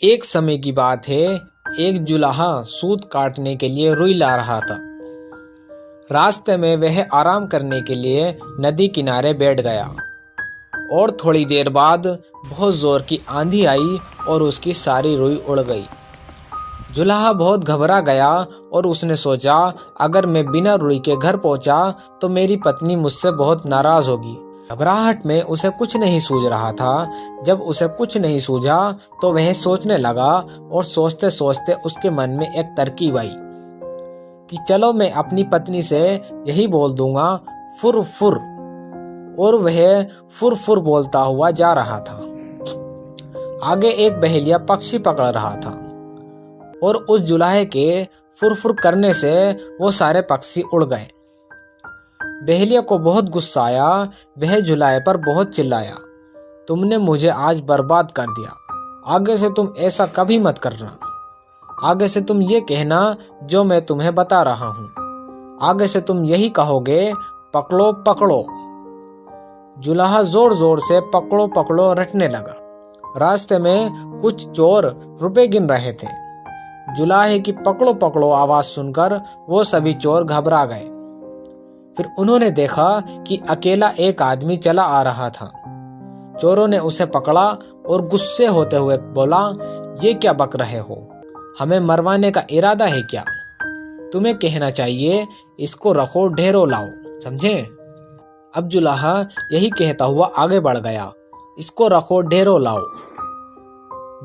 एक समय की बात है, एक जुलाहा सूत काटने के लिए रुई ला रहा था। रास्ते में वह आराम करने के लिए नदी किनारे बैठ गया और थोड़ी देर बाद बहुत जोर की आंधी आई और उसकी सारी रुई उड़ गई। जुलाहा बहुत घबरा गया और उसने सोचा, अगर मैं बिना रुई के घर पहुंचा तो मेरी पत्नी मुझसे बहुत नाराज होगी। घबराहट में उसे कुछ नहीं सूझ रहा था। जब उसे कुछ नहीं सूझा तो वह सोचने लगा और सोचते सोचते उसके मन में एक तरकीब आई कि चलो मैं अपनी पत्नी से यही बोल दूंगा, फुर फुर। और वह फुर फुर बोलता हुआ जा रहा था। आगे एक बहेलिया पक्षी पकड़ रहा था और उस जुलाहे के फुर फुर करने से वो सारे पक्षी उड़ गए। बहेलिया को बहुत गुस्सा आया। वह जुलाहे पर बहुत चिल्लाया, तुमने मुझे आज बर्बाद कर दिया। आगे से तुम ऐसा कभी मत करना। आगे से तुम ये कहना जो मैं तुम्हें बता रहा हूँ। आगे से तुम यही कहोगे, पकड़ो पकड़ो। जुलाहा जोर जोर से पकड़ो पकड़ो रटने लगा। रास्ते में कुछ चोर रुपए गिन रहे थे। जुलाहे की पकड़ो पकड़ो आवाज सुनकर वो सभी चोर घबरा गए। फिर उन्होंने देखा कि अकेला एक आदमी चला आ रहा था। चोरों ने उसे पकड़ा और गुस्से होते हुए बोला, ये क्या बक रहे हो? हमें मरवाने का इरादा है क्या? तुम्हें कहना चाहिए, इसको रखो ढेरों लाओ, समझे? अब जुलाहा यही कहता हुआ आगे बढ़ गया, इसको रखो ढेरों लाओ।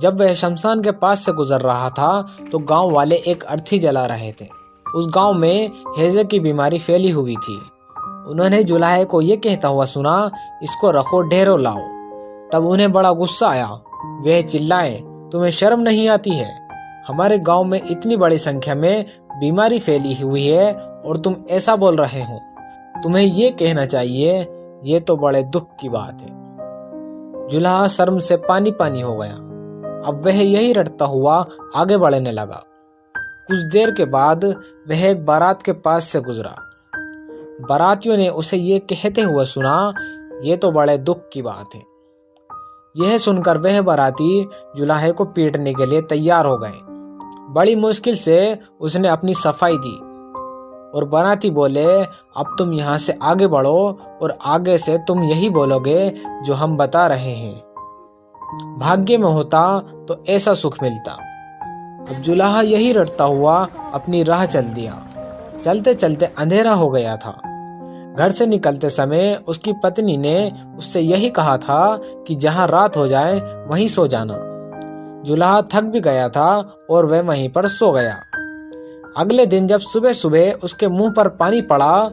जब वह शमशान के पास से गुजर रहा था तो गांव वाले एक अर्थी जला रहे थे। उस गांव में हैजे की बीमारी फैली हुई थी। उन्होंने जुलाहे को यह कहता हुआ सुना, इसको रखो ढेरों लाओ। तब उन्हें बड़ा गुस्सा आया। वह चिल्लाए, तुम्हें शर्म नहीं आती है? हमारे गांव में इतनी बड़ी संख्या में बीमारी फैली हुई है और तुम ऐसा बोल रहे हो? तुम्हें ये कहना चाहिए, ये तो बड़े दुख की बात है। जुलाहा शर्म से पानी पानी हो गया। अब वह यही रटता हुआ आगे बढ़ने लगा। कुछ देर के बाद वह एक बारात के पास से गुजरा। बारातियों ने उसे ये कहते हुए सुना, ये तो बड़े दुख की बात है। यह सुनकर वह बाराती जुलाहे को पीटने के लिए तैयार हो गए। बड़ी मुश्किल से उसने अपनी सफाई दी और बाराती बोले, अब तुम यहाँ से आगे बढ़ो और आगे से तुम यही बोलोगे जो हम बता रहे हैं। भाग्य में होता तो ऐसा सुख मिलता। अब जुलाहा यही रटता हुआ अपनी राह चल दिया। चलते चलते अंधेरा हो गया था। घर से निकलते समय उसकी पत्नी ने उससे यही कहा था कि जहां रात हो जाए वहीं सो जाना। जुलाहा थक भी गया था और वह वहीं पर सो गया। अगले दिन जब सुबह सुबह उसके मुंह पर पानी पड़ा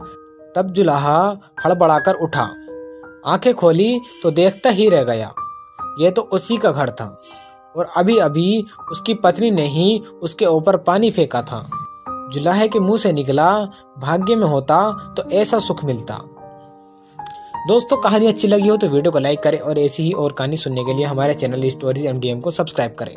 तब जुलाहा हड़बड़ाकर उठा। आंखें खोली तो देखता ही रह गया, ये तो उसी का घर था और अभी अभी उसकी पत्नी ने ही उसके ऊपर पानी फेंका था। जुलाहे के मुंह से निकला, भाग्य में होता तो ऐसा सुख मिलता। दोस्तों, कहानी अच्छी लगी हो तो वीडियो को लाइक करें और ऐसी ही और कहानी सुनने के लिए हमारे चैनल स्टोरीज MDM को सब्सक्राइब करें।